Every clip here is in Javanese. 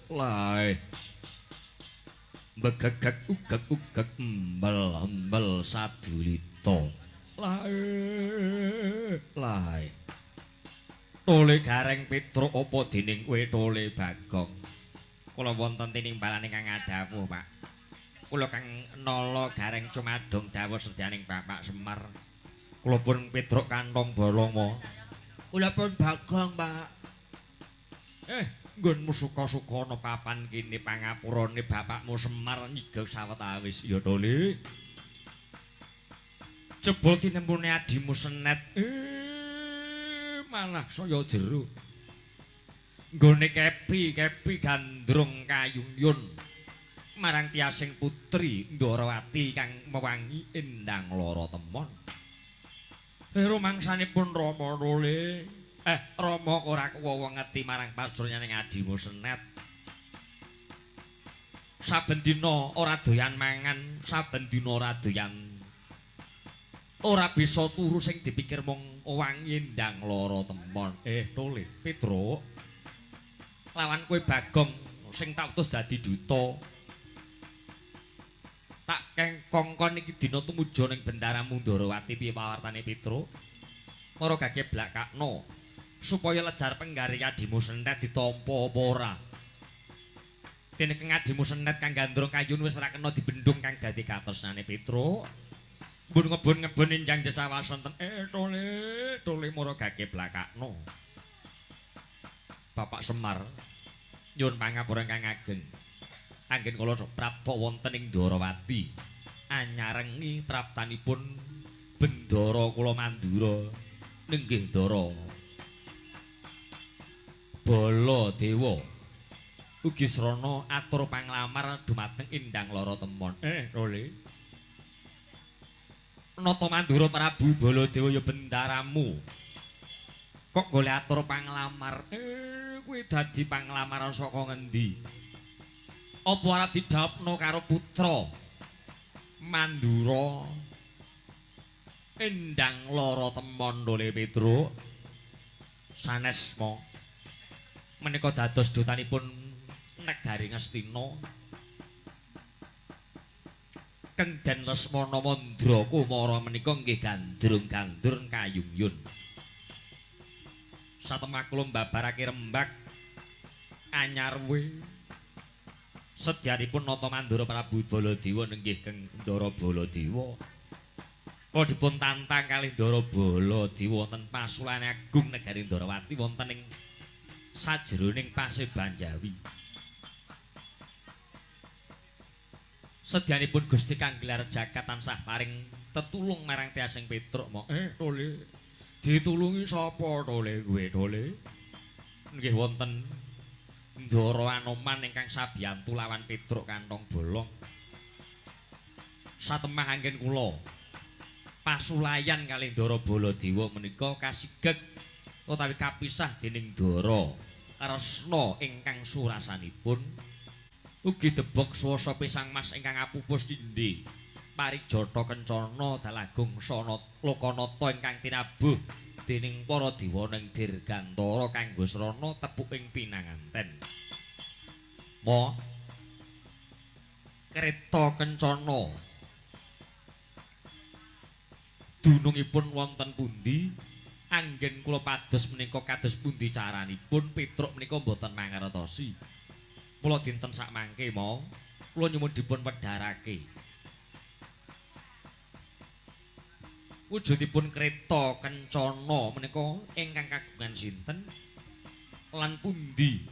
Lae. Begegek ugek ugek embel sadulita. Lae. Tole gareng Petruk apa dening kowe Tole Bagong? Kula wonten tinimbalan ingkang ngadhawuh, Pak. Kula kang nala gareng cumadung dawuh sedyaning Bapak Semar. Kula pun Petruk Kantong Balama. Kula pun Bagong, Pak. Nggonmu suka-suka ana papan kene pangapurane bapakmu Semar nyigau sawetawis ya Tole. Jebul tinembune adimu Senet. Malah saya jero. Nggone kepi gandrung kayunyun marang tiasing putri Ndarawati kang mewangi endang lara temon. Rumangsanipun Rama Tole. Rama ora kuwewengeti marang pasuryaning adimu Senet. Saben dina ora doyan mangan, saben dina ora doyan. Ora bisa turu sing dipikir mung wangi endang lara temon. Tole, Petruk. Lawan kowe Bagong sing tak utus dadi duta. Tak kengkongkon iki dina tumuju ning bendaramu Ndarawati piye pawartane Petruk. Mara gageblakakno supaya lejar penggari adimu Senet ditampa apa ora. Dene kang adimu Senet kang gandrung kayun wis ora kena dibendung kang dadi katresnane Petruk. Mbun ngebun enjang jesawas wonten Tole mara gageblakakno. Bapak Semar nyuwun pangapura ingkang ageng. Anggen kula prapta wonten ing Ndarawati anyarengi praptanipun Bendara kula Mandura nenggih Ndara Baladewa ugi srana atur panglamar dumateng endang lara temon. Tole. Nata Mandura Prabu Baladewa ya bendaramu. Kok golek atur panglamar? Kuwi dadi panglamar saka ngendi? Apa ora didhawuhna karo putra Mandura endang lara temon Tole Petruk? Sanesma menika dados dutanipun negari Ngastina. Kengden Lesmana Mandra Kumara menika nggih gandrung-gandrung kayunyun. Satemah kula mbabarake rembag anyarwe sedyanipun Nata Mandura Prabu Baladewa nenggih Kang Ndara Baladewa. Kula dipun tantang kalih Ndara Baladewa wonten pasulane agung negari Ndarawati wonten ing sajroning Pasebanjawi. Sedyanipun Gusti kang gelar jagat tansah paring tetulung marang tiasing Petruk. Tole. Ditulungi sapa Tole kowe Tole? Nggih wonten Ndara Anoman ingkang sabiyantu lawan Petruk Kantong Bolong. Satemah anggen kula pasulayan kalih Ndara Baladewa menika kasigeg utawi kapisah dening Ndara Kresna ingkang surasanipun ugi debok swasa pisang mas ingkang apupus tindhe Parijata Kencana Dalagung Sana Lokanata ingkang tinabuh dening para dewa ning Dirgantara kanggo srana tepuk ing pinanganten. Kreta Kencana dunungipun wonten pundi? Anggen kula pados menika kados pundi caranipun Petruk menika mboten mangertosi. Mula dinten sak mangke kula nyuwun dipun wedharake. Wujudipun Kreta Kencana menika ingkang kagungan sinten? Lan pundi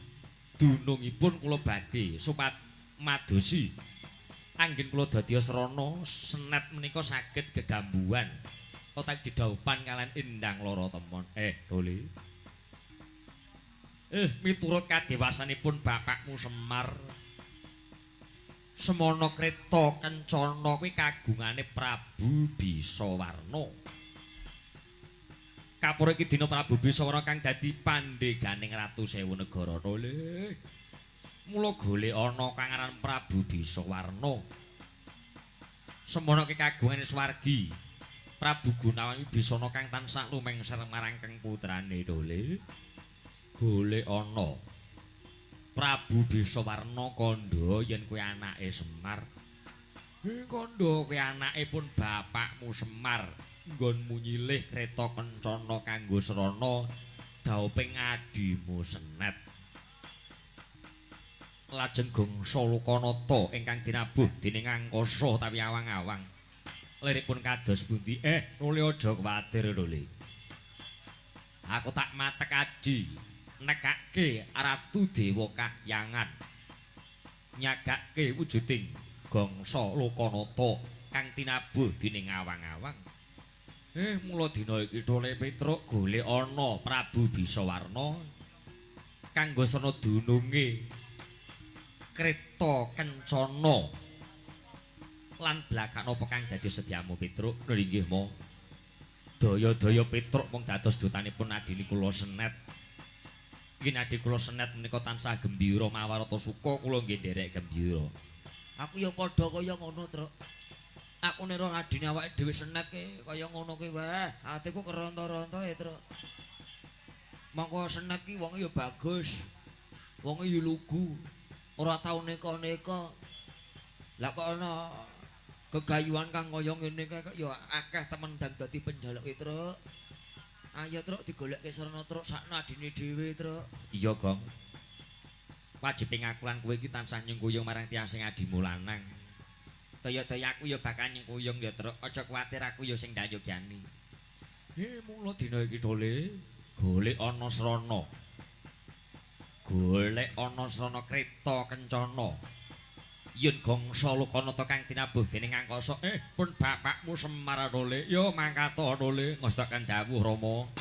dunungipun kula badhe supat madosi. Anggen kula dadi srana Senet menika saged gegambuhan utawi didhawuhan kalian endang lara temon. Tole. Miturut kadewasanipun bapakmu Semar, semana Kreta Kencana kuwi kagungane Prabu Bisawarna. Kapura iki dina Prabu Bisawarna kang dadi pandheganing Ratu Sewu Negara Tole. Mula golek ana kang aran Prabu Bisawarna. Semana iki kagungane swargi. Prabu Gunawan Wibisana kang tansah lumengser marang kang putrane Tole. golek ana Prabu Bisawarna kandha yen kowe anake Semar. Kandha kowe anake pun bapakmu Semar. Nggonmu nyilih kreta kencana kanggo srana dauping adimu Senet. Lajeng gongsa Lokanata ingkang dinabuh dening angkasa utawi awang-awang. Liripun kados pundi? Nuli aja kuwatir nuli. Aku tak matek aji nekake Ratu Dewa Kahyangan. Nyagake wujuding gongsa Lokanata kang tinabuh dening awang-awang. Mula dina iki Tole Petruk golek ana Prabu Bisawarna kanggo sena dununge Kreta Kencana lan blakak napa kang dadi sediamu Petruk? Nggih mo. Daya-daya Petruk mung dados dutanipun adini kula Senet. Nggih nadhi kula Senet menika tansah gembira mawarata suka kula nggih nderek gembira. Aku ya padha kaya ngono, Truk. Aku nira adine awake dhewe Senet kaya ngono ki wae. Atiku keronta-ronta ya, Truk. Mongko Senet ki wonge ya bagus. Wonge ya lugu. Ora tau neka-neka. Lah kok ana gegayuhan kang kaya ngene kok ya akeh temen dang dadi penjaluk Truk. Ayo Truk digolekke sarana Truk sakna adine dhewe Truk. Iya, Gong. Wajibing aku lan kowe iki tansah nyengkuyung marang tiyang sing adimu lanang. Daya-daya aku ya bakal nyengkuyung ya Truk. Aja kuwatir aku ya sing ndayogyani. Mula dina iki Dole golek ana srana. Golek ana srana Kreta Kencana. Yen gongsa Lokanata kang tinabuh dening angkasa pun bapakmu Semar Dole. Ya mangkata Dole ngestaken dawuh Rama.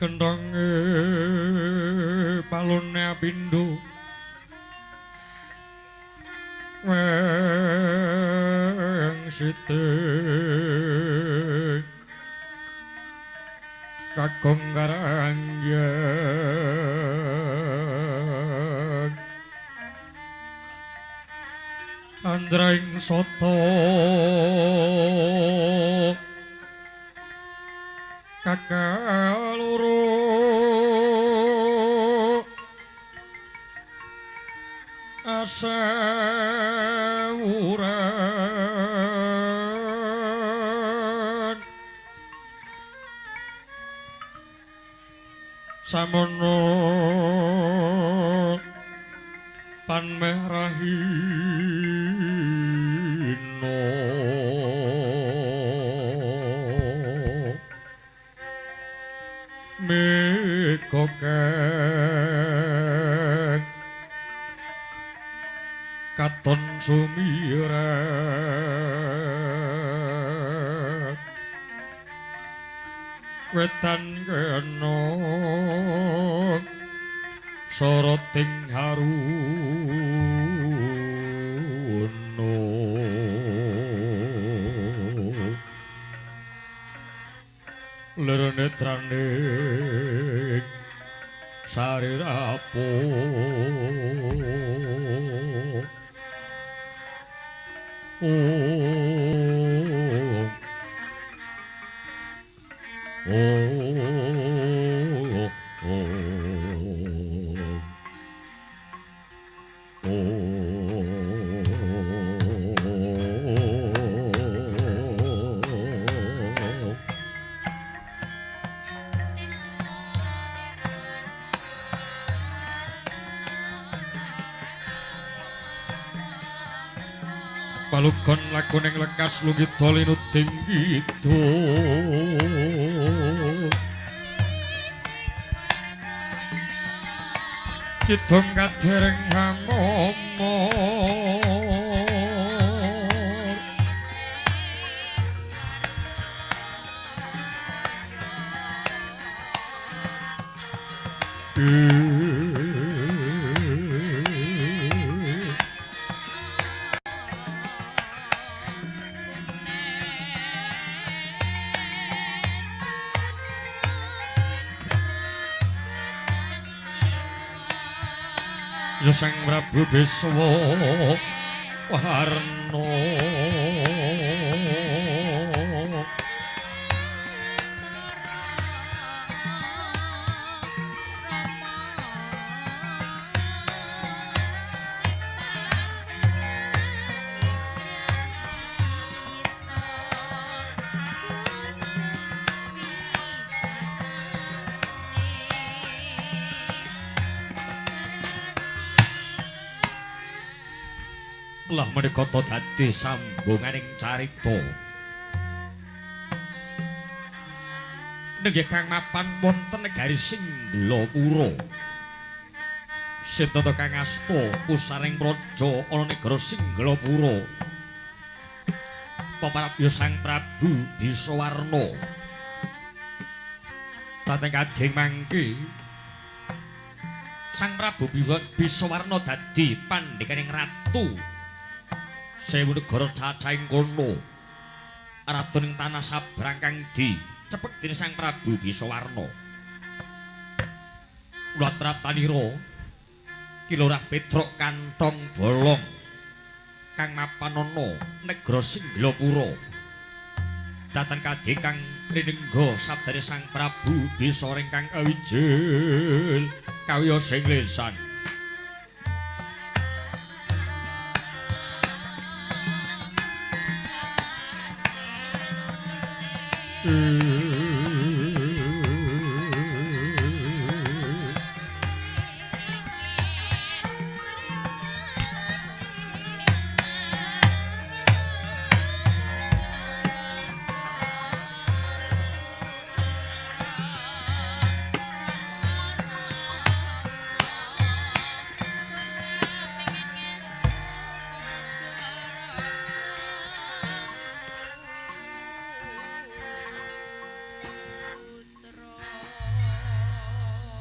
Kentonge palune apindo weng sithik kakung karangyang andraing soto kakaluru asawuran samono panmerahino mekokek katon sumirat wetan kena soroting haruno lerenetrane sarirapo Palukon lakuning lekas lungita linuting gitu kidung kadereng hangomor Sang Prabu Biswa Warna lah menika dadi sambunganing carita nenggih kang mapan wonten negari Singlapura Sintata kang asta pusaring praja ana negara Singlapura paparapya Sang Prabu Bisawarna tateng kadhing mangke Sang Prabu Bisawarna dadi pandhikaning ratu sewu negara cacahing kono ratuning tanah sabrang kang dicepek dening Sang Prabu Bisawarna ulat pratanira kilorah Petruk Kantong Bolong kang mapan ana negara Singlapura dhateng kadhe kang rinengga sabdane Sang Prabu Bisawarna ingkang awijil kawiyos sing lesan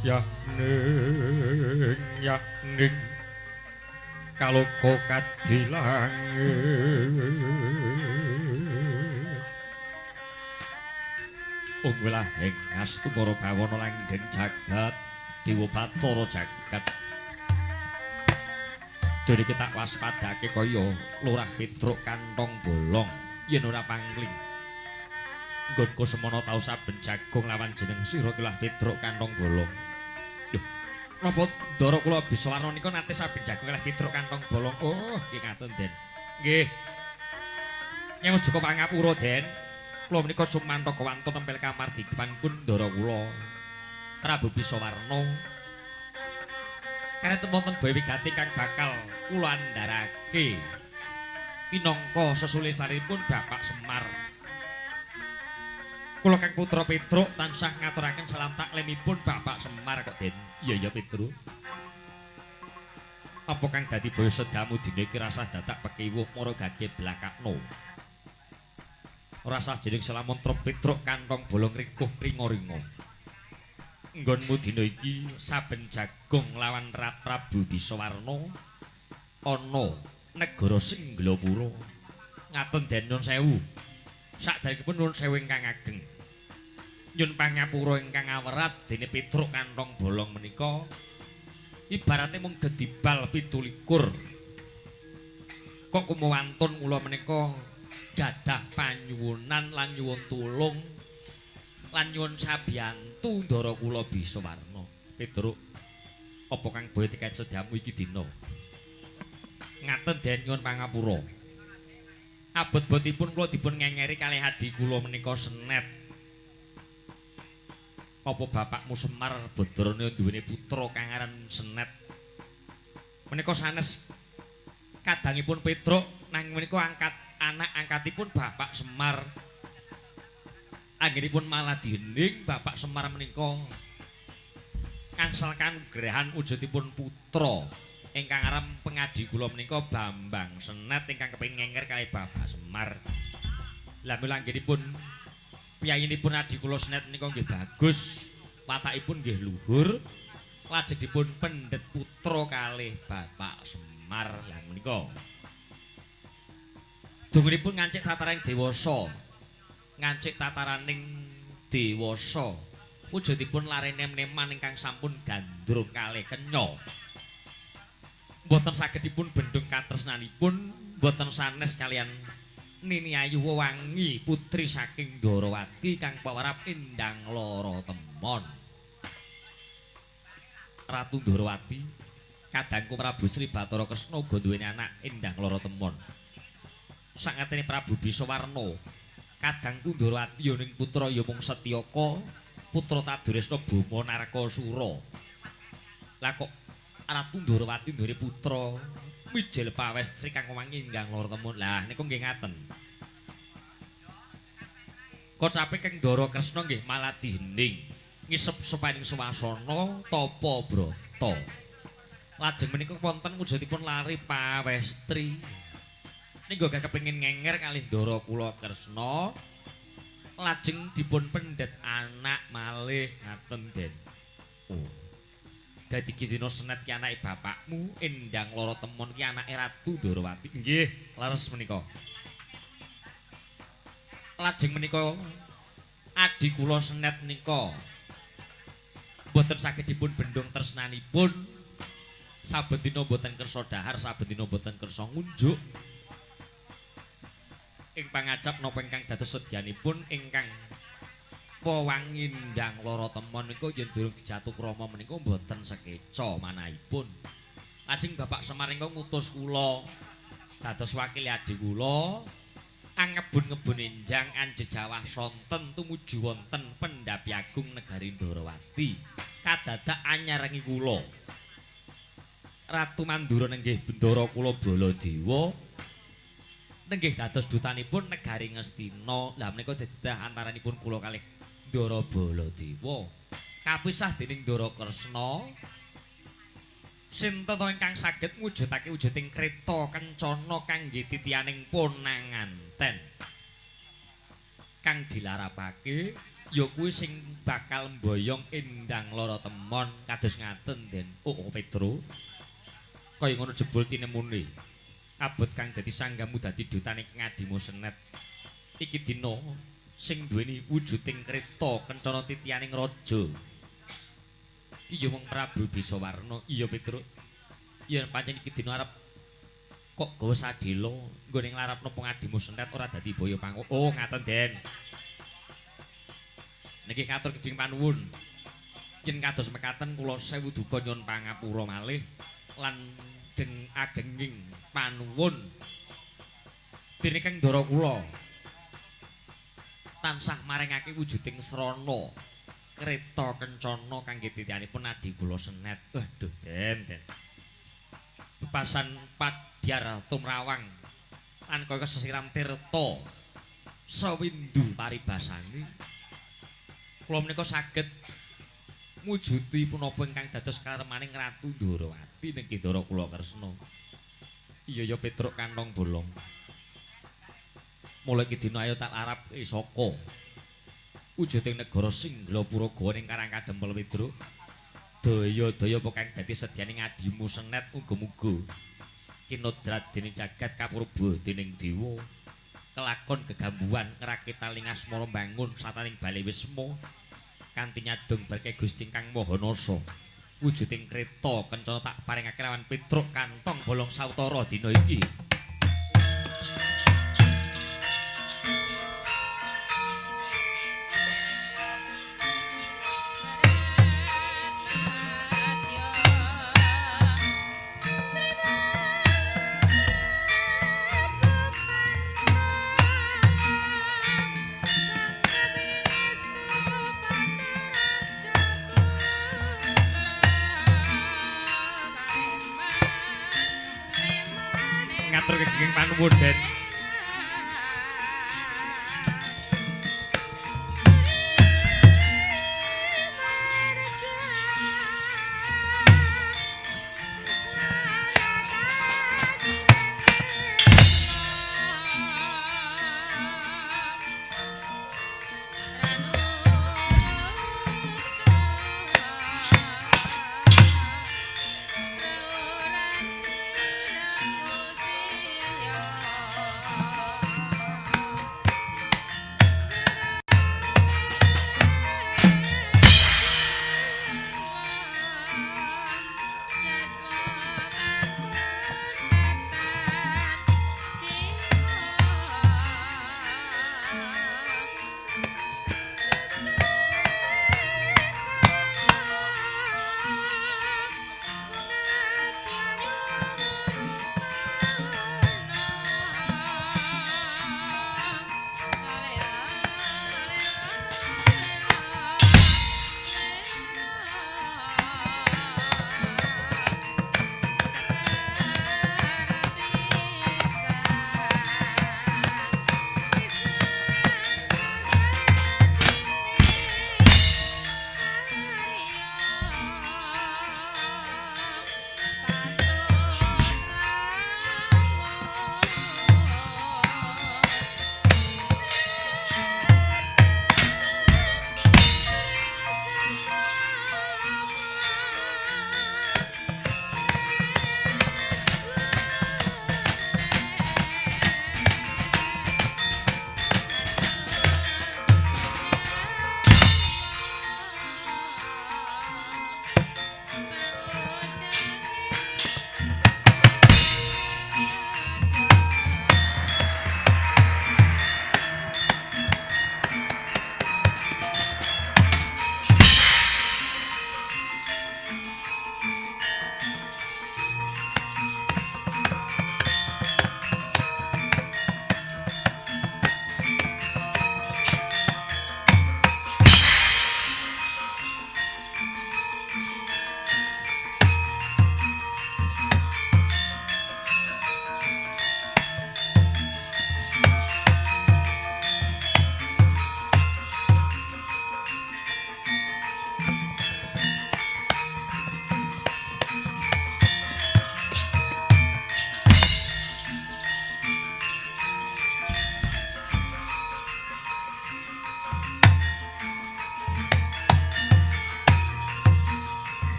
ya ning kaloka kadilang unggulah ing astu para bawana langgeng jagat dewa batara jagat dene kita waspadake kaya lurah Petruk kantong bolong yen ora pangling nggonku semono tau saben jagung lawan jeneng sira kulah Petruk kantong bolong lho napa ndara kula bisa warna nika nate saben jagung kulah Petruk kantong bolong oh nggih ngaten Den nggih nyewes cukup pangapura Den kula menika cumantaka wantun nempel kamardikanipun ndara kula Prabu Bisawarna karep wonten bae wigati kang bakal kula andharake pinangka sesulisanipun Bapak Semar. Kula kang putra Petruk tansah ngaturaken salam taklimipun Bapak Semar kok Den. Iya ya Petruk. Apa kang dadi baya sedamu dina iki rasah dadak pekiwuh mara gage blakakno. Rasah jeneng salamun Petruk kantong bolong rikuh ringo-ringo. Nggonmu dina iki saben jagung lawan Rat Prabu Bisawarna ana negara Singlapura. Ngaten Den nyun sewu. Sakdayanipun nyun sewu ingkang ageng. Nyun pangapura ingkang awerat dene Petruk kantong bolong menika ibarate mung gedibal 17. Kok kumawantun kula menika gadah panyuwunan lan nyuwun tulung lan nyuwun sabiyantu ndara kula Bisawarna. Petruk, apa kang boyo tiket sedhamu iki dina? Ngaten Den nyuwun pangapura. Abot-botipun kula dipun ngengeri kalih adi kula menika Senet. Apa bapakmu Semar Badarana duweni putra kang aran Senet? Menika sanes kadangipun Petruk nanging menika anak angkatipun Bapak Semar. Anggenipun malah dening Bapak Semar menika ngangsalkan grahan wujudipun putra ingkang aran pengadi kula menika Bambang Senet ingkang kepengin ngenger kalih Bapak Semar. Lah mila anggenipun piyayinipun adi kula Senet menika nggih bagus, watakipun nggih luhur, lajeng dipun pendet putra kalih Bapak Semar. Lah menika dungunipun ngancik tataring dewasa. Ngancik tataraning dewasa wujudipun lare nem-neman ingkang sampun gandrung kalih kenya mboten saged dipun bendung katresnanipun mboten sanes kalian Nini Ayu Wewangi putri saking Ndarawati kang pawarap Endang Lara Temon. Ratu Ndarawati kadangku Prabu Sri Bathara Kresna uga duweni anak Endang Lara Temon. Sangatene Prabu Bisawarna kadangku Ndarawati ya ning putra ya mung Setyaka, putra Taduresna Bama Narkasura. Lah kok Ratu Ndarawati duwe putra Mijil Pawestri kang wewangi Endang Lara Temon. Lah niku nggih ngaten. Kocape kang Ndara Kresna nggih malah dihening ngisep-sepaning swasana tapa brata. Lajeng menika wonten wujudipun Lari Pawestri. Ninggo gak kepengin ngenger kalih Ndara kula Kresna lajeng dipun pendet anak malih ngaten Den. Oh. Dadi ki dina Senet ki anake bapakmu Endang Lara Temon ki anake Ratu Ndarawati. Nggih, leres menika. Lajeng menika adi kula Senet menika boten saged dipun bendung tresnanipun. Saben dina boten kersa dahar, saben dina boten kersa ngunjuk. Ing pangacap napa ingkang dados sedyanipun ingkang wewangi Endang Lara Temon niku yen durung dijatuh krama menika mboten sekeca manahipun. Lajeng Bapak Semar ingkang ngutus kula dados wakil adi kula angebun-ngebun enjang anjejawah sonten tumuju wonten Pendhapi Agung Negari Ndarawati. Kadadak anyarengi kula Ratu Mandura nenggih bendara kula Baladewa nenggih dados dutanipun negari Ngastina. Lah menika dadah antaranipun kula kalih Ndara Baladewa kapisah dening Ndara Kresna. Sinten to ingkang saged ngwujudake wujuding kreta kencana kangge titianing ponanganten kang dilarapake ya kuwi sing bakal mboyong endang lara temon kados ngaten Den. Oh Petro. Kaya ngono jebul tinemune. Abot kang dadi sanggamu dadi dutane ngadimu senet. Iki dina sing duweni wujuding kreta kencana titianing raja. Iya mung Prabu Bisawarna. Iya Petro. Yen pancen iki dina arep kok gawa sadela nggone nglarapno pengadimu senet ora dadi boyo pangko. Oh ngaten Den. Niki katur keding panuwun. Yen kados mekaten kula sewu duka nyuwun pangapura malih lan agenging panuwun dene Kang Ndara kula tansah maringake wujuding srana kreta kencana kangge titianipun adi kula senet. Waduh Den. Bebasan Padyar tumrawang lan kaya sesiram tirta sawindu paribasane kula menika saged mujuti punapa ingkang dados karemaning Ratu Ndarawati ning Ndara kula Kresna. Iya ya Petruk kantong bolong. Mulai iki dina ayo tak arep saka wujuding negara Singglapuragawa ning Karang Kadempel Petruk. Daya-daya apa kang dadi sedyaning adimu senet muga-muga kinodrat dening jagat kapurba dening dewa. Kelakon gegambuhan ngrakita lingas mara bangun sataning bali wisma kanthi nyadong berke Gusti Kang Maha Nasa wujuding kreta kencana tak paringake lawan Petruk kantong bolong sawetara dina iki. Ngatur kegeng panuwun Den.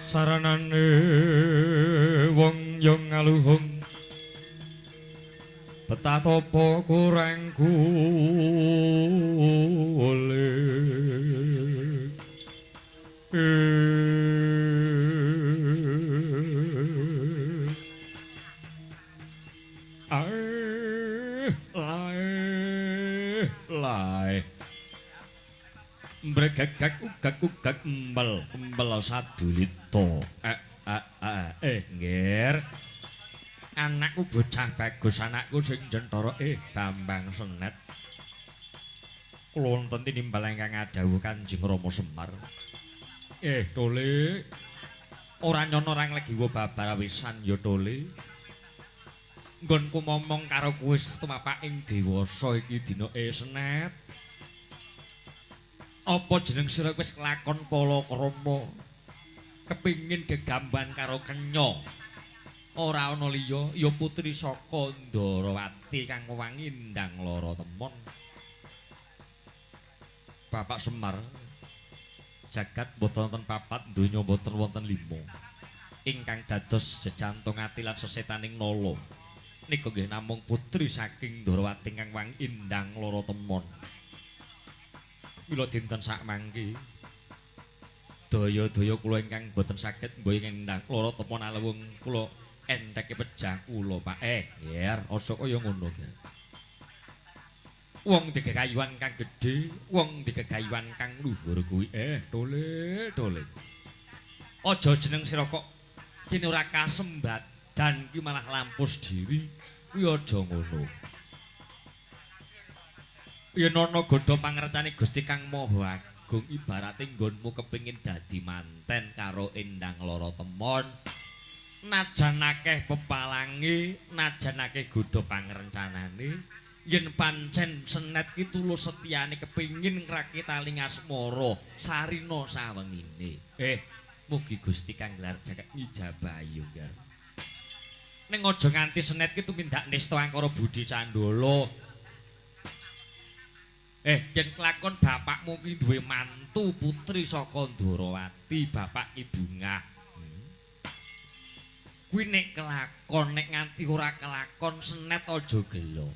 saranane wong yo ngaluhung betatopo kurang kule lai mbregegak ugak embel sadulita nggir anakku bocah bagus anakku sing jentara Bambang Senet kula wonten tinimbal ingkang adhawuh Kanjeng Rama Semar Tole ora nyono rang legiwa babar wisan ya Tole nggonku momong karo kowe tumapak ing dewasa iki dina Senet apa jeneng sira wis kelakon palakrama kepingin gegamban karo kenya ora ana liya ya putri saka Ndarawati kang wangi ndang lara temon Bapak Semar jagat boten wonten papat donya boten wonten lima ingkang dados jejantung ati lan sesetaning nala nika nggih namung putri saking Ndarawati kang wangi ndang lara temon mila dinten sak mangke daya-daya kula ingkang boten saged mboyo ndang lara temon alewung kula enteke pejah kula Pak yer aja kaya ngono wong digegayuhan kang gedhe wong digegayuhan kang luhur kuwi Tole aja jeneng sira kok yen ora kasembadan ki malah lampus diri kuwi aja ngono yen ana godha pangrecane Gusti Kang Maha Agung ibarate nggonmu kepingin dadi manten karo Endang Lara Temon najan akeh pepalange najan akeh godha pangrencanane yen pancen Senet ki tulus setyane kepingin ngrakitali asmara sarina sawengine mugi Gusti Kang Gelar Jagat ngijabahi gar ning aja nganti Senet ki tumindak nista angkara Budi Candala yen kelakon bapakmu ki duwe mantu putri saka Ndarawati bapak Ibu Ngah kuwi nek kelakon nek nganti ora kelakon Senet aja gelo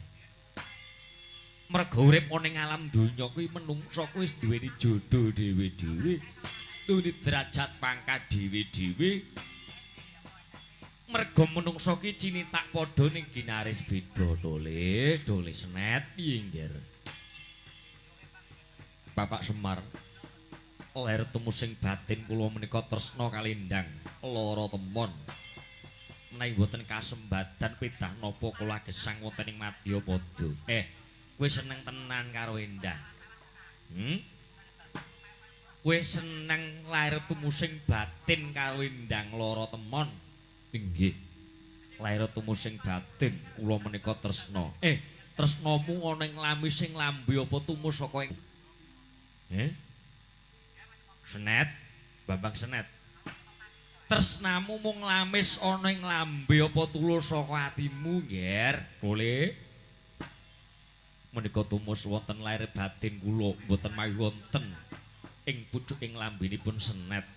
mergo urip ning alam donya kuwi menungsa kuwi wis duweni jodoh dhewe-dhewe duweni derajat pangkat dhewe-dhewe mergo menungsa ki cinitak padha ning ginaris beda Tole Senet piye nggir Bapak Semar lair tumusing batin kula menika tresna kalendang lara temon menawi boten kasembadan pedah napa kula gesang wonten ing Madyapada kowe seneng tenan karo Endang kowe seneng lair tumusing batin karo Endang lara temon inggih lair tumusing batin kula menika tresna tresnamu ana ing lami sing lambe apa tumus saka ing Senet Bambang Senet tresnamu mung lamis ana ing lambe apa tulus saka atimu nggih boleh menika tumus wonten lair batin kula mboten mawi wonten ing pucuking lambenipun Senet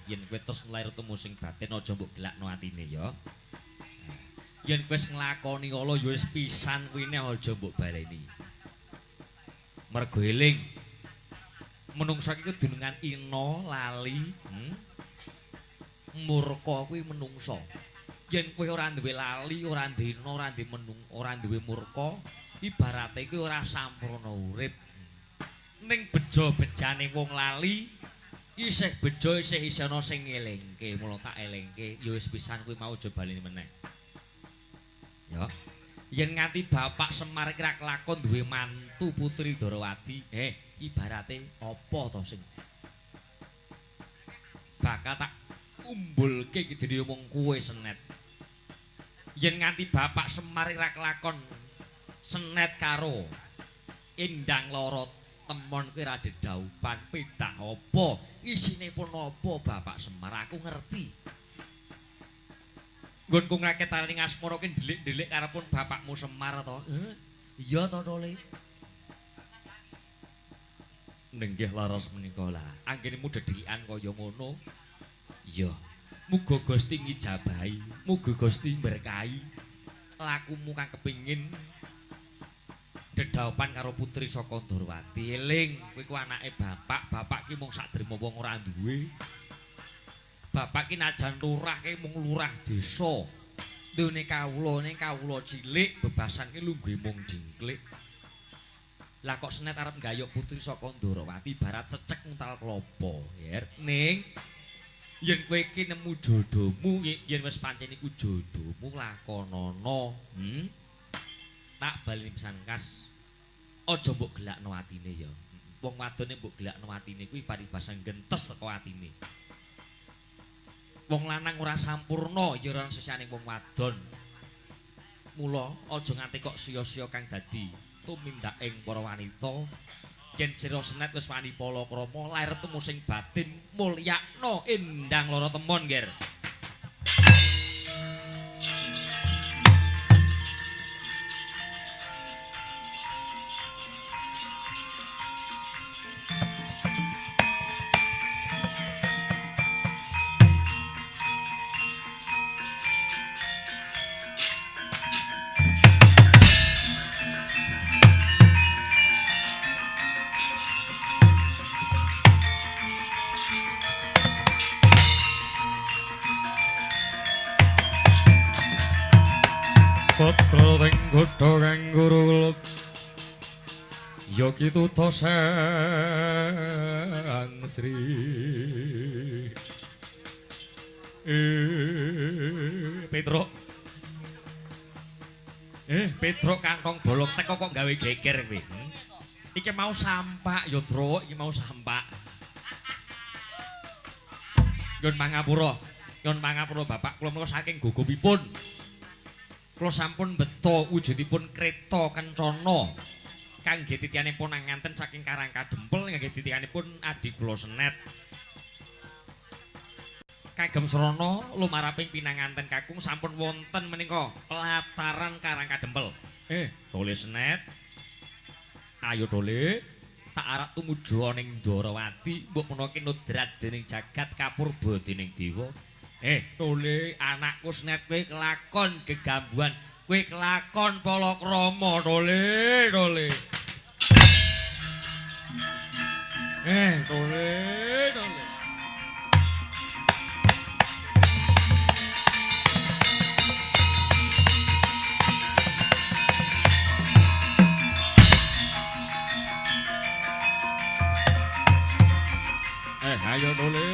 yen kowe terus lair tumusing batin aja mbok gelakno atine ya yen kowe wis nglakoni ala ya wis pisan kuwine aja mbok baleni mergo eling menungsa iki dunungan ina lali murka kuwi menungsa yen kowe ora duwe lali ora duwe ina ora duwe menung ora duwe murka ibarate iki ora sampurna urip ning beja-bejane wong lali isih beja isih ana sing ngelingke mula tak elingke ya wis pisan kuwi mau aja baleni meneh ya yen nganti Bapak Semar kira kelakon duwe mantu putri Ndarawati ibarate apa to sing bakal tak umbulke iki dene wong kowe Senet yen nganti Bapak Semar kira kelakon Senet karo Endang Lara Temon kuwi ra dedaupan pedah apa isine pun apa Bapak Semar aku ngerti nggonku ngraketani asmara ki ndelik-ndelik karepun bapakmu Semar to iya to Tole nenggih laras menika lah anggenmu dedelikan kaya ngono iya Muga Gusti ngijabahi, muga Gusti berkahi lakumu kang kepingin dedaupan karo putri saka Ndorowati. Eling, kowe ku anake bapak ki mung sadrema wong ora duwe. Bapak ki najan lurah ki mung lurah desa. Dene kawula cilik bebasan ki lungguhe mung jingklik. Lah kok senet arep nggayok putri saka Ndorowati barat cecek nguntal klopo. Yer ning yen kowe iki nemu jodohmu, yen wis pancen iku jodohmu lakonana. Tak bali pisan kas. Aja mbok gelakno atine ya. Wong wadone mbok gelakno atine kuwi paribasan gentes teko atine. Wong lanang ora sampurna ya ora sesane wong wadon. Mula aja nganti kok sia-sia kang dadi tumindaking para wanita. Yen sira senet wis wani palakrama, lair temu sing batin mulyakno endang lara temon, Nger. Putra teng godha kang guru yogi tuta sang Sri Petruk Petruk kantong bolong teko kok gawe geger kowe. Iki mau sampak ya, Truk, iki mau sampak. Nyun pangapura Bapak kula menika saking gugupipun. Kula sampun beto wujudipun kreta kencana kangge titianipun nganten saking Karangkadempel kangge titianipun adi kula Senet. Kagem srana lumaraping pinanganten kakung sampun wonten menika pelataran Karangkadempel. Dole Senet. Ayo Dole, tak arep tumuju ning Ndorowati, mbok menawa kinudrat dening jagat kapurba dening dewa. Dole, anakku Senet kowe kelakon gegambuan, kowe kelakon palakrama, Dole. Dole. Ayo Dole.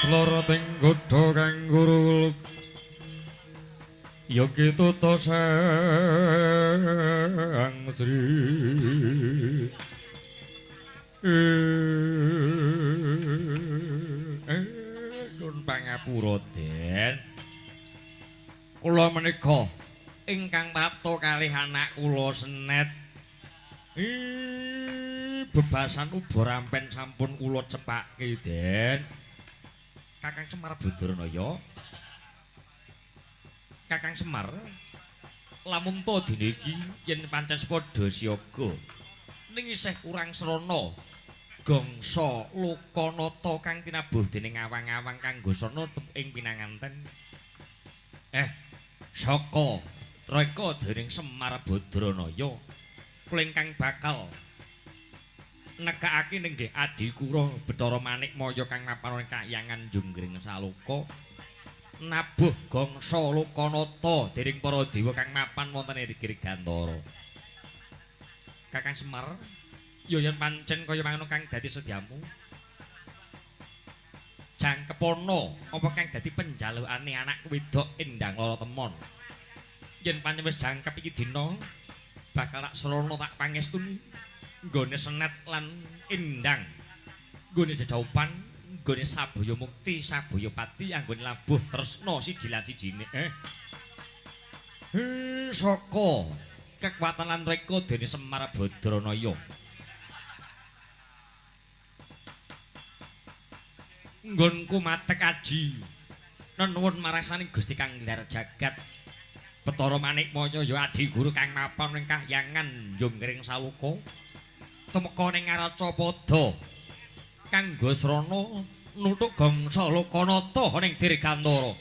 Loro ting godha kang guru ya kita sang Sri Nun pangapura Den kula menika ingkang prapta kalih anak kula Senet bebasan uba rampen sampun kula cepake Den Kakang Semar Badranaya Kakang Semar lamun to dene iki yen pancen padha siaga ning isih kurang srana gangsa Lokanata kang tinabuh dening awang-awang kanggo sana ing pinanganten saka reka dening Semar Badranaya kula ingkang bakal negakake ning nggih Adikura Bathara Manikmaya kang mapan Kahyangan Junggring Saloka nabuh gangsa Lokanata dening para dewa kang mapan wonten ing Giri Gandara. Kakang Semar, ya yen pancen kaya mangkono kang dadi sedyamu. Jangkepana apa kang dadi penjalukane anak wedok Endang Lara Temon. Yen pancen wis jangkep iki dina bakal tak srana tak pangestuni nggone Senet lan Endang. Nggone Jejaupan nggone Sabaya Mukti, Sabaya Pati anggone labuh tresna siji lan sijine. Saka kekuatan lan reka dene Semar Badranaya. Nggonku matek aji nenuwun marasani Gusti Kang Ndar Jagat Bathara Manikmaya ya adi guru kang mapan ing Kahyangan Junggring Saloka. Tumeka ning Aracapada kanggo srana nuthuk gangsa Lokanata ning Dirgantara.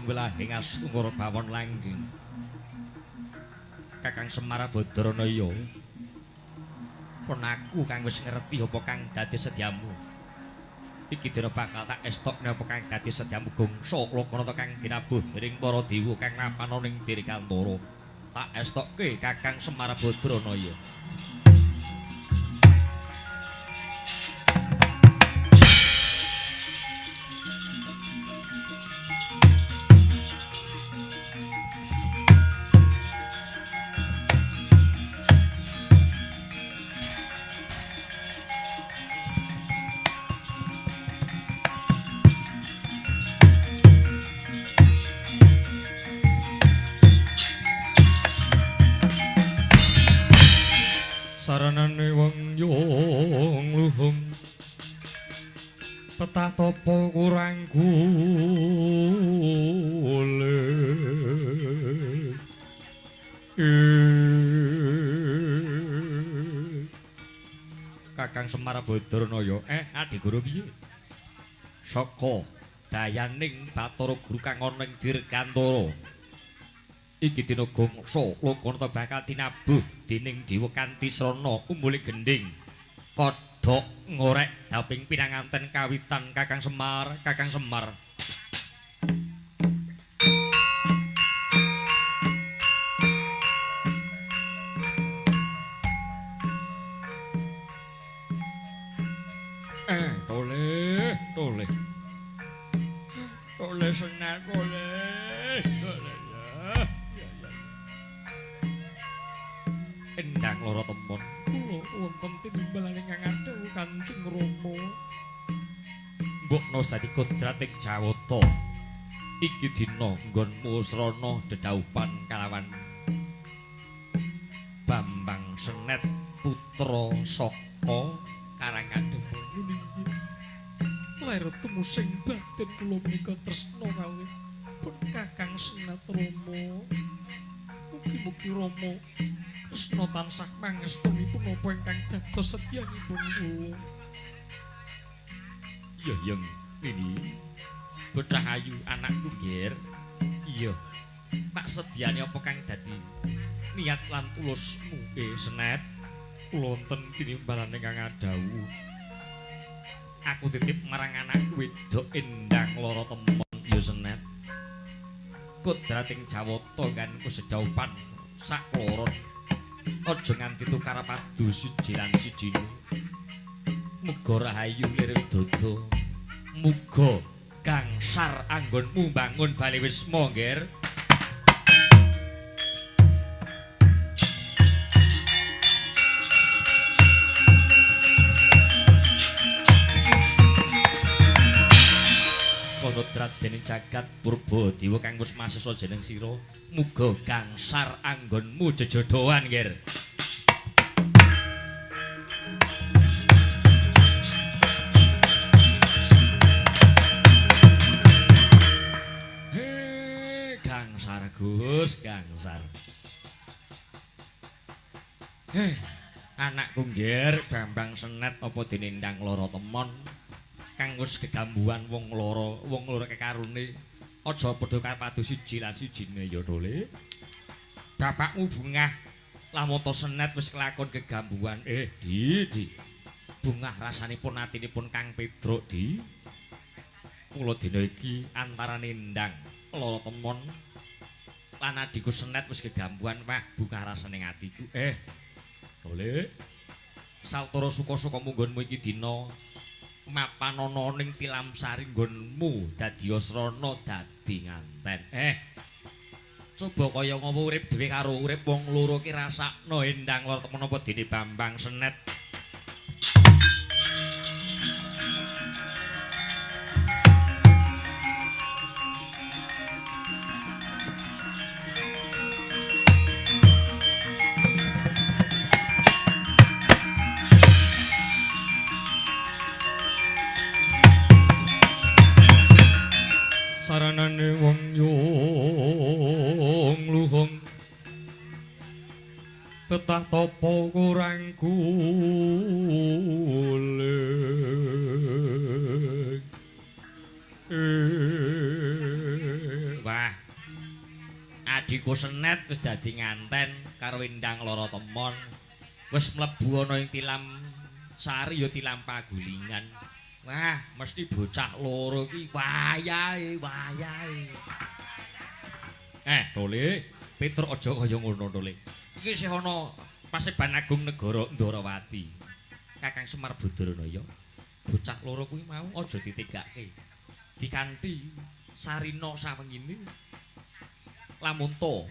Wilahing asungara bawon langgeng Kakang Semar Badranaya ponaku kang wis ngerti apa kang dadi sedyamu iki dina bakal tak estokne apa kang dadi sedyamu gangsa Lokanata kang dinabuh dening para dewa kang mapan ning Dirgantara tak estokke Kakang Semar Badranaya. Saranane wong yung luhung petah topo kurang golek Kakang Semar Badranaya Adi Guru piye saka dayaning Bathara Guru kang ana ing Dirgantara iki dina gangsa Lokanata bakal tinabuh dening dewa kanthi srana umule gending kodhok ngorek daping pinanganten kawitan Kakang Semar toleh Senet toleh Endang Lara Temon kula wonten tinimbalan ingkang athah Kanjeng Rama. Mbokna dadi kodrating Jawata. Iki dina nggonmu srana dedaupan kalawan Bambang Senet putra saka Karangkandhemul nggih. Lair temu sing batin kula menika tresna kawit pun Kakang Senet Rama. Mugi-mugi Rama Kresna tansah pangestunipun napa ingkang dados setyanipun kula. Iya, Yang ini bocah ayu anakku nggir. Iya. Tak sediane apa kang dadi niat lan tulusmu Senet? Kula wonten tinimbalan ingkang adawu. Aku titip marang anakku wedok Endang Lara Temon ya Senet. Kodrating Jawata kan ku sedaupan sakloron. Aja nganti tukar padu siji lan sijine. Muga rahayu lir dodo. Muga gangsar anggonmu bangun bali wisma nggir. Konodrat dening jagat purba dewa kang wis masesa jeneng sira. Muga gangsar anggonmu jejodohan nggir. Gus gangsar. Anakku nggir Bambang Senet apa dene Endang Lara Temon kang wis gegambuhan wong loro kekarune aja padha kapadu siji lan sijine ya Dole. Bapakmu Bungah Lamata Senet wis kelakon gegambuhan. Di. Bungah rasanipun atinipun Kang Pedruk, Di. Kula dina iki antarane Endang Lara Temon lan adiku Senet wis gegambuhan Pak Bungah rasane atiku. Dole. Sawetara suka-suka munggonmu iki dina mapanana ning Tilamsari nggonmu dadi asrana dadi nganten. Coba kaya ngapa urip dhewe karo urip wong loro ki rasakno Endang Lara Temon apa dene Bambang Senet. Saranane wong yung luhung tetah topo kurang kuling. Wah, adiku Senet wis dadi nganten karo Endang Lara Temon, wis mlebu ana ing Tilamsari ya Tilam Pagulingan. Wah, mesti bocah loro iki wayahe. Dole, Petruk aja kaya ngono, Dole. Iki isih ana Paseban Agung Negara Ndarawati. Kakang Semar Badranaya. Bocah loro kuwi mau aja ditegake. Dikanthi sarina sawengine. Lamun to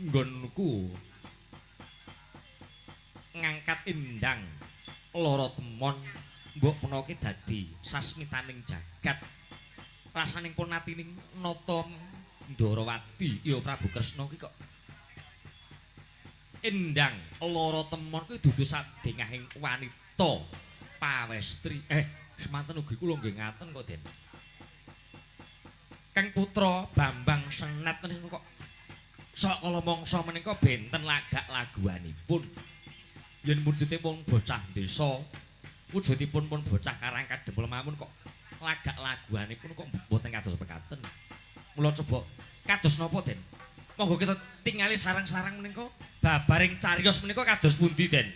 nggonku ngangkat Endang Lara Temon mbok menake dadi sasmitaning jagat. Rasaning pun atining nata Ndarawati ya Prabu Kresna ki kok Endang Lara Temon kuwi dudu sadengahing wanita pawestri. Semanten ugi kula nggih ngaten kok, Den. Kang putra Bambang Senet niku kok sok kala mangsa menika benten lagak laguanipun. Yen wujudipun bocah desa wujudipun pun bocah Karangkandhemul mawon kok lagak laguanipun kok mboten kados pekaten. Mula coba kados napa, Den? Monggo kita tingali sarang-sarang menika babaring cariyos menika kados pundi, Den?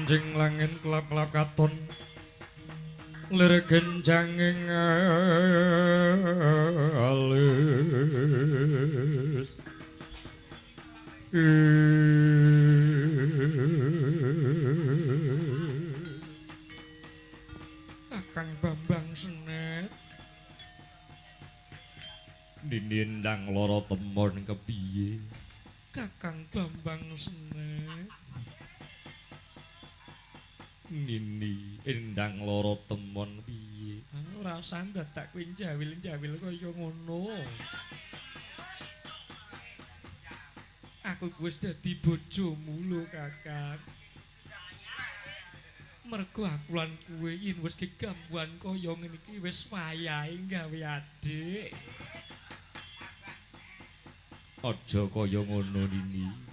Enjing langit kelap-kelap katon lir genjanging alis Kakang Bambang Senet Dinindang lara temon kepiye Kakang Bambang Senet Nini endang lara temon piye ora usah dadak kowe jawil-jawil kaya ngono Aku wis dadi bojomu lho Kakang Mergo aku lan kowe yen wis gegambuhan kaya ngene iki wis wayahe gawe adik Aja kaya ngono Nini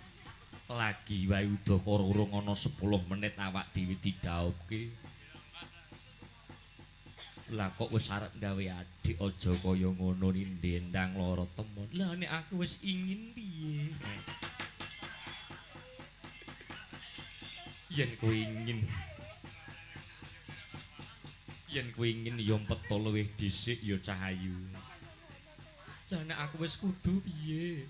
lagi wae udakara urung ana 10 menit awak dhewe didhauke. Lah kok wis arep gawe adik aja kaya ngono ndendang lara temon. Lah nek aku wis ingin piye? Yen kowe ingin ya mpeta luwih dhisik ya Cahayu. Lah nek aku wis kudu piye?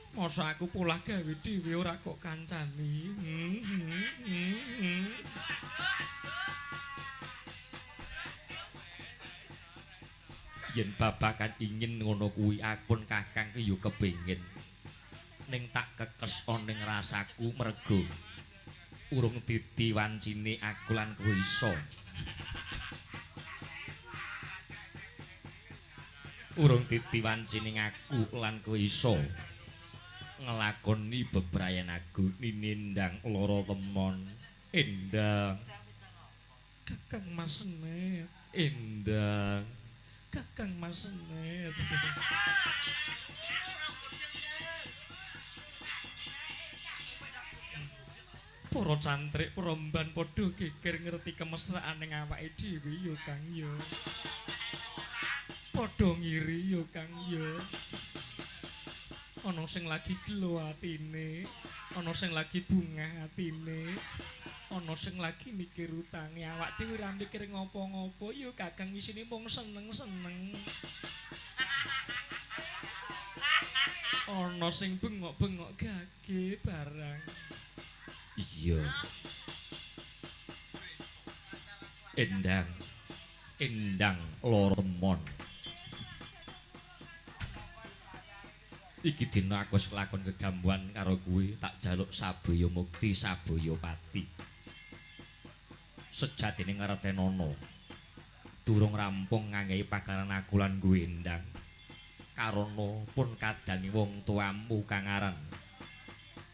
Masa aku polah gawe dhewe ora kok kancani. Yen babakan ingin ngono kuwi aku pun Kakang ki yo kepengin. Ning tak kekes ning rasaku mergo urung didiwancine aku lan kowe iso. Urung didiwancine aku lan kowe iso. Ngelakoni bebrayan aku ninindang lara temon endang Kakang Mas Senet endang Kakang Mas Senet para cantrik peromban padha geger ngerti kemesraan ning awake dhewe ya Kang ya padha ngiri ya Kang ya ana sing lagi gelo atine, ana sing lagi bungah atine, ana sing lagi mikir utange awak dhewe ora mikir ngopo-ngopo ya Kakang isine mung seneng-seneng. Ana sing bengok-bengok gage barang. Iya. Endang lara temon. Iki dina aku wis lakon kegambuhan karo kuwi tak jaluk sabaya mukti sabaya pati. Sejatine ngertenana durung rampung nganggehi pakaran aku lan kuwi endang. Karana pun kadangi wong tuamu kang aran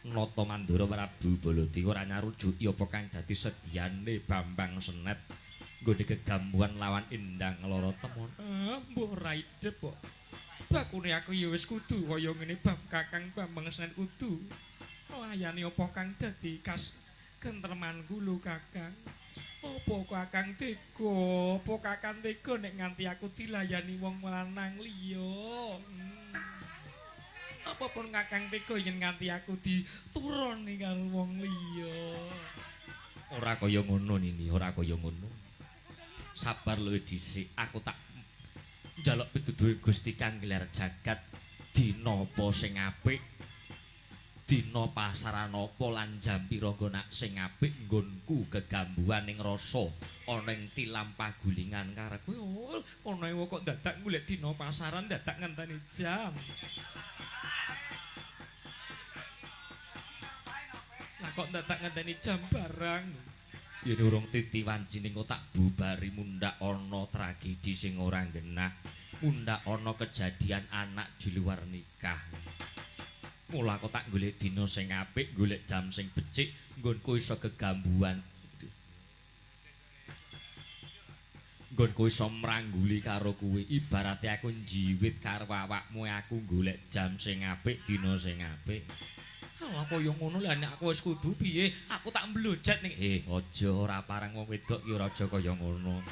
Nata Mandura Prabu Baladéwa ora nyarujuki apa kang dadi sediane Bambang Senet nggone kegambuhan lawan endang lara temon. Mbok ora idep kok. Bakune aku ya wis kudu kaya ngene bab Kakang Bambang Senet kudu layani apa kang dadi kas kentremanku lho Kakang. Apa Kakang tega? Apa Kakang tega nek nganti aku dilayani wong lanang liya? Apa pun Kakang tega yen nganti aku dituroni karo wong liya? Ora kaya ngono Nini, ora kaya ngono. Sabar luwih dhisik, aku tak njaluk pituduhe Gusti Kang Gelar Jagat dina apa sing apik dina pasaran apa lan jam pira nak sing apik nggonku gegambuhan ning rasa ana ing tilam pagulingan karo kowe ana kok dadak golek dina pasaran dadak ngenteni jam lah kok dadak ngenteni jam barang yen urung titiwancine kok tak bubari mundak ana tragedi sing ora genah mundak ana kejadian anak di luar nikah mula kok tak golek dina sing apik golek jam sing becik nggonku iso gegambuhan nggonku iso mrangguli karo kowe ibarate aku njiwit karo awakmu aku golek jam sing apik dina sing apik Lah kaya ngono lha nek aku wis kudu piye? Aku tak mblojat ning aja ora parang wong wedok ki ora aja kaya ngono.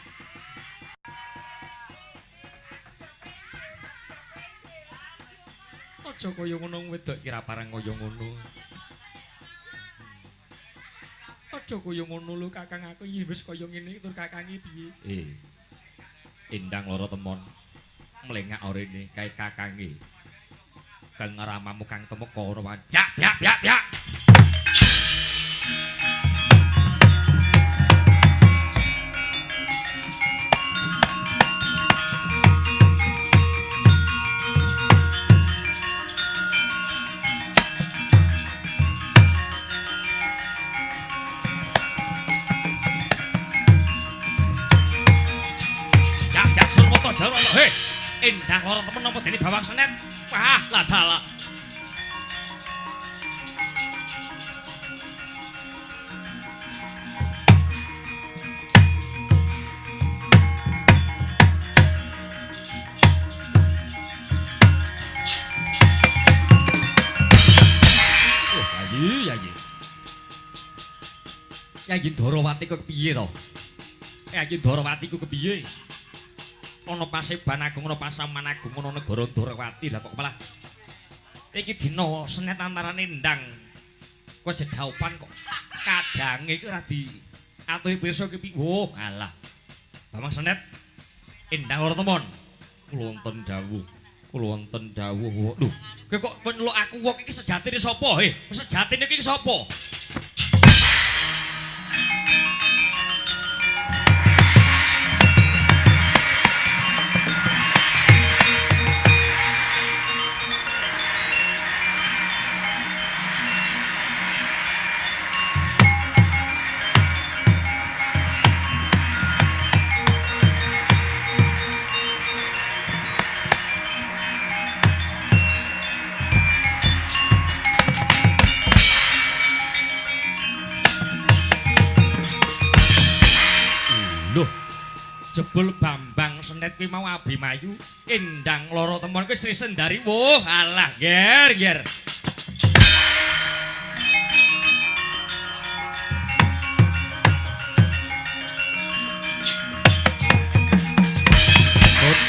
Aja kaya ngono wong wedok ki ora parang kaya ngono. aja kaya ngono lho Kakang aku iki wis kaya ngene tur Kakang iki piye? Endang loro temon. Mlengak orene kae Kakang iki. Kang ramamu kang temeka ora. Ya. Hei, endang loro temen apa dene bawang senet? Wah, lah dalah. Oh, Yayi. Yayi Darawati kok piye to? Yayi Darawati ku kepiye? Ana Paseban Agung ana Pasaman Agung ana negara Darawati lah kok malah iki dina senet antarane ndang wis jedhaupan kok kadange iki ora diaturi pirsa iki piye oh alah Bambang Senet endang ora temon kula wonten dawuh lho kowe kok nyeluk aku wong iki sejatine sapa sejatine iki sapa jebul Bambang Senet kuwi mau Abimayu endang loro temon kuwi Sri Sendari woh alah ger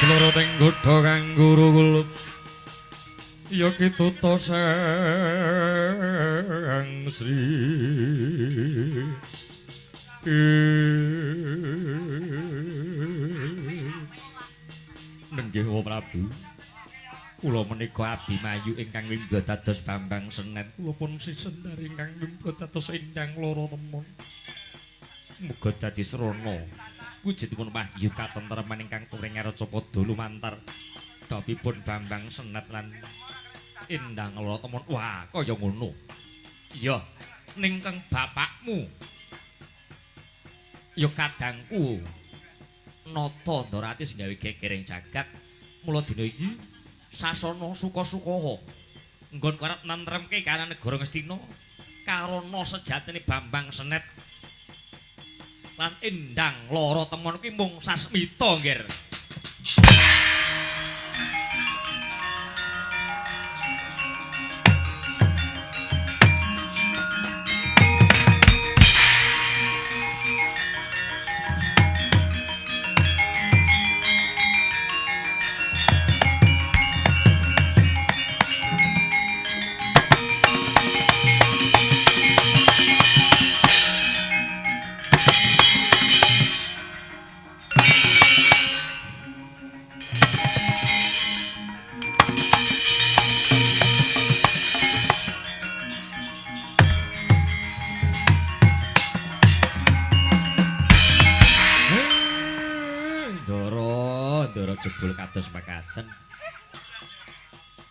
loro teng godha kang guru kulup ya kituta sang Sri Nenggih Wa Prabu kula menika Abimayu ingkang wingga dados Bambang Senet kula pun Sri Sendari ingkang wingga dados endang loro temon muga dadi srana wujudipun wahyu katentreman ingkang turing Racapada lumantar dawuhipun Bambang Senet lan endang loro temon wah kaya ngono iya ning kang bapakmu ya kadangku nata Ndorati sing gawe gegereng jagat mula dina iki sasana suka-sukaha nggon karep nentremke kana negara Ngastina karana sejatine Bambang Senet lan endang loro temon kuwi mung sasmita nggir jebul kados mekaten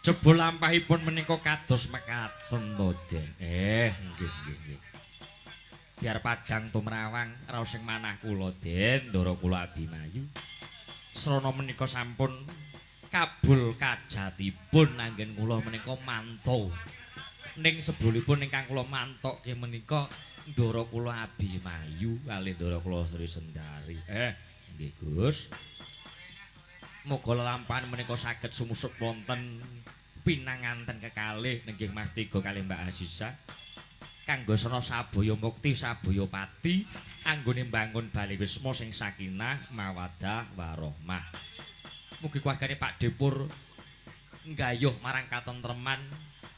jebul lampahipun menika kados mekaten to Den nggih biar padang tumrawang raos sing manah kula Den ndara kula Abimayu srana menika sampun kabul kajatipun anggen kula menika manto ning sebulipun ingkang kula mantok nggih menika ndara kula Abimayu kalih ndara kula Sri Sendari nggih Gus moga lelampahan menika saged sumusup wonten pinanganten kekalih nenggih Mas Tiga kalih Mbak Asisa kanggo sana sabaya mukti sabaya pati anggone mbangun Bali Wisma sing sakinah mawaddah warahmah mugi keluargane Pak Depur nggayuh marang katentreman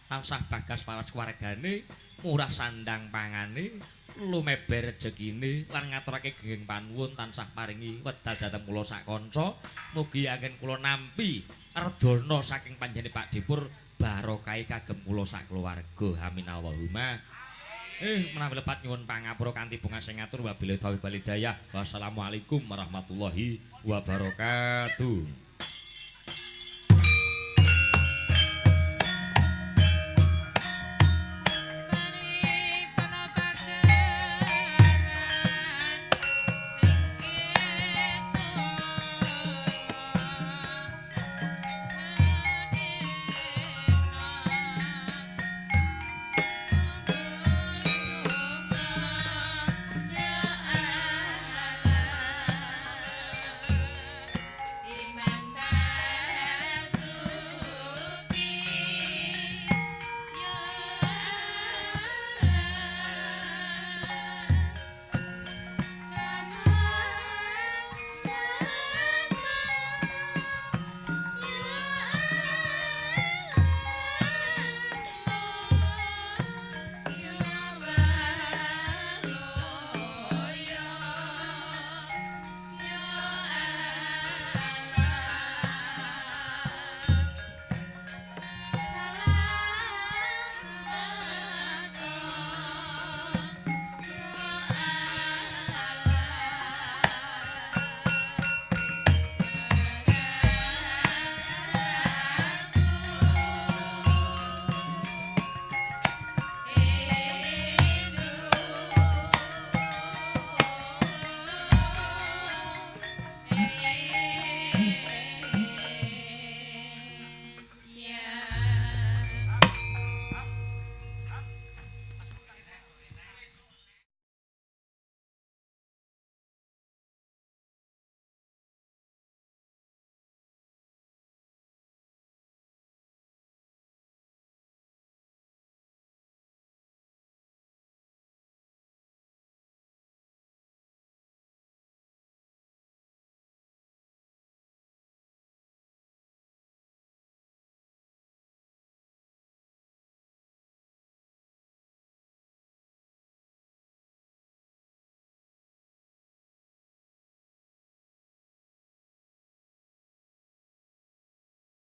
tansah bagas waras keluargane murah sandang pangane lumeber rejekine lan ngaturake genging panuwun tansah paringi wedal dhateng kula sak kanca mugi anggen kula nampi redana saking panjenengan Pak Dipur barokah kagem kula sak keluarga amin Allahumma menawi lepat nyuwun pangapura kanthi bunga sing ngatur wabillahi taufiq wal hidayah wassalamualaikum warahmatullahi wabarakatuh.